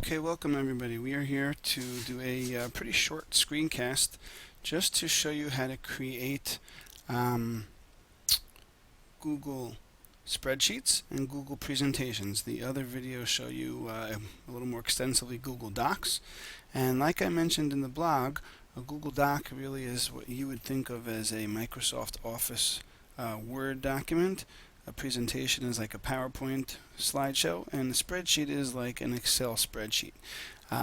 Okay, welcome everybody. We are here to do a pretty short screencast just to show you how to create Google Spreadsheets and Google presentations. The other videos show you a little more extensively Google Docs. And like I mentioned in the blog, a Google Doc really is what you would think of as a Microsoft Office Word document. A presentation is like a PowerPoint slideshow, and a spreadsheet is like an Excel spreadsheet.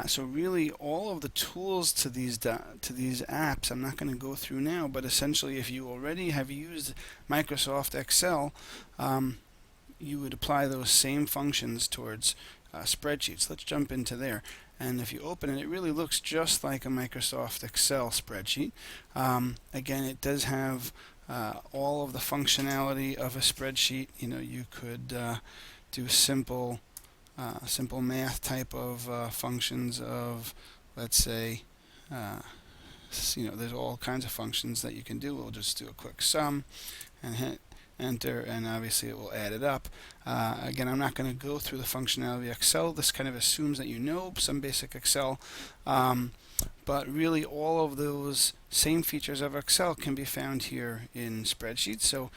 So really, all of the tools to these apps, I'm not going to go through now, but essentially, if you already have used Microsoft Excel, you would apply those same functions towards spreadsheets. Let's jump into there. And if you open it, it really looks just like a Microsoft Excel spreadsheet. Again, it does have all of the functionality of a spreadsheet. You know, you could do simple math type of functions of, let's say, there's all kinds of functions that you can do. We'll just do a quick sum and hit enter, and obviously it will add it up. Again, I'm not going to go through the functionality of Excel. This kind of assumes that you know some basic Excel. But really, all of those same features of Excel can be found here in Spreadsheets. So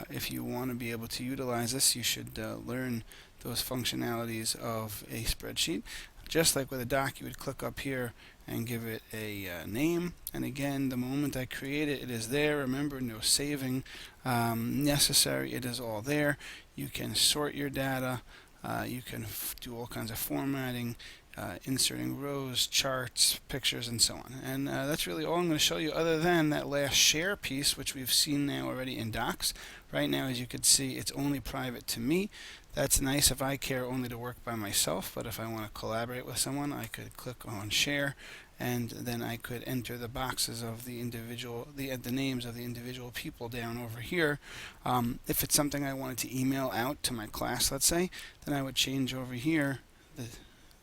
if you want to be able to utilize this, you should learn those functionalities of a spreadsheet. Just like with a doc, you would click up here and give it a name. And again, the moment I create it, it is there. Remember, no saving necessary. It is all there. You can sort your data. You can do all kinds of formatting, inserting rows, charts, pictures, and so on. And that's really all I'm going to show you, other than that last share piece, which we've seen now already in Docs. Right now, as you can see, it's only private to me. That's nice if I care only to work by myself, but if I want to collaborate with someone, I could click on share, and then I could enter the boxes of the individual, the names of the individual people down over here. If it's something I wanted to email out to my class, let's say, then I would change over here.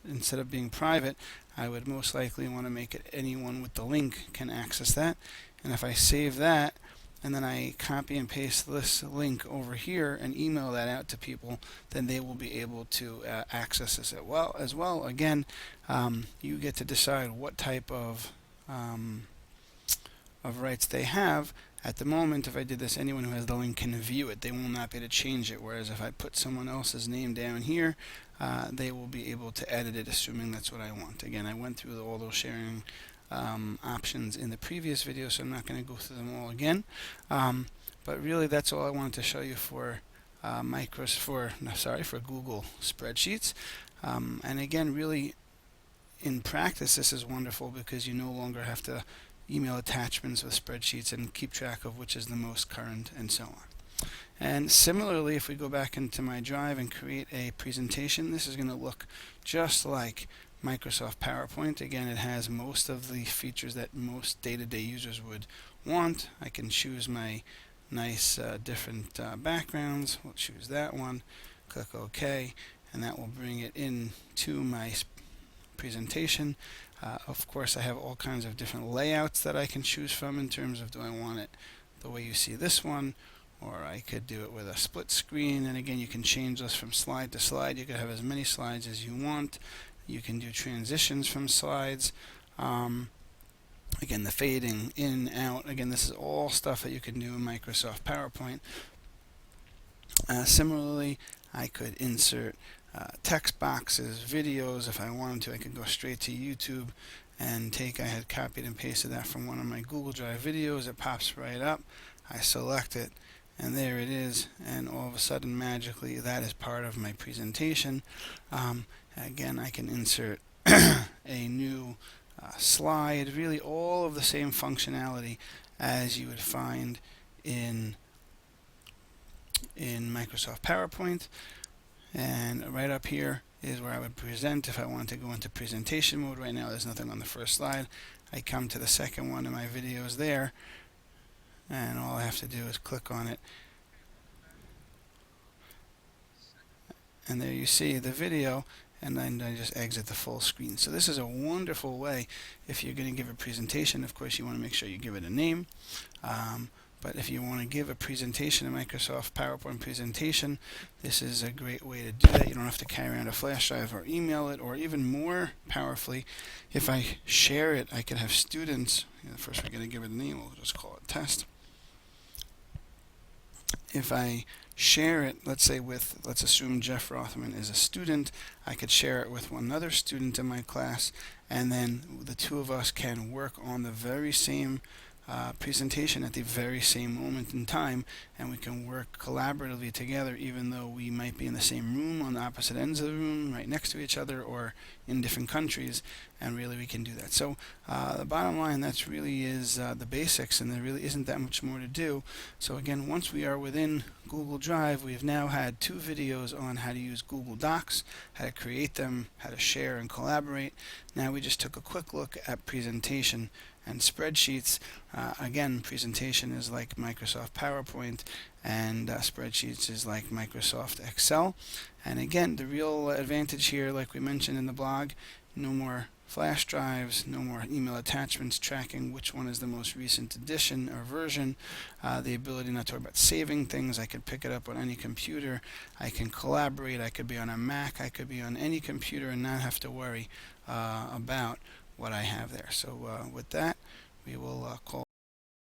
Instead of being private, I would most likely want to make it anyone with the link can access that. And if I save that, and then I copy and paste this link over here and email that out to people, then they will be able to access this as well. Again, you get to decide what type of rights they have. At the moment, if I did this, anyone who has the link can view it. They will not be able to change it, whereas if I put someone else's name down here, they will be able to edit it, assuming that's what I want. Again, I went through all those sharing options in the previous video, so I'm not going to go through them all again. But really, that's all I wanted to show you for for Google Spreadsheets. And again, really, in practice, this is wonderful because you no longer have to email attachments with spreadsheets and keep track of which is the most current and so on. And similarly, if we go back into my drive and create a presentation, this is going to look just like Microsoft PowerPoint. Again, it has most of the features that most day-to-day users would want. I can choose my nice different backgrounds. We'll choose that one, click OK, and that will bring it into my presentation. Of course, I have all kinds of different layouts that I can choose from in terms of, do I want it the way you see this one, or I could do it with a split screen. And again, you can change this from slide to slide. You can have as many slides as you want. You can do transitions from slides. Again, the fading in, out. Again, this is all stuff that you can do in Microsoft PowerPoint. Similarly, I could insert text boxes, videos. If I wanted to, I could go straight to YouTube and I had copied and pasted that from one of my Google Drive videos. It pops right up. I select it, and there it is. And all of a sudden, magically, that is part of my presentation. Again, I can insert a new slide. Really, all of the same functionality as you would find in Microsoft PowerPoint. And right up here is where I would present if I want to go into presentation mode. Right now there's nothing on the first slide. I come to the second one, and my video is there, and all I have to do is click on it, and there you see the video, and then I just exit the full screen. So this is a wonderful way if you're going to give a presentation. Of course, you want to make sure you give it a name. But if you want to give a presentation, a Microsoft PowerPoint presentation, this is a great way to do that. You don't have to carry around a flash drive or email it, or even more powerfully, if I share it, I could have students. First, we're going to give it a name. We'll just call it test. If I share it, let's say let's assume Jeff Rothman is a student, I could share it with one other student in my class, and then the two of us can work on the very same presentation at the very same moment in time, and we can work collaboratively together, even though we might be in the same room, on the opposite ends of the room, right next to each other, or in different countries, and really we can do that. So the bottom line, that's really is the basics, and there really isn't that much more to do. So again, once we are within Google Drive, we've now had 2 videos on how to use Google Docs, how to create them, how to share and collaborate. Now we just took a quick look at presentation and spreadsheets. Again, presentation is like Microsoft PowerPoint, and spreadsheets is like Microsoft Excel. And again, the real advantage here, like we mentioned in the blog, no more flash drives, no more email attachments tracking which one is the most recent edition or version, the ability not to worry about saving things. I could pick it up on any computer, I can collaborate, I could be on a Mac, I could be on any computer and not have to worry about what I have there. So with that, we will call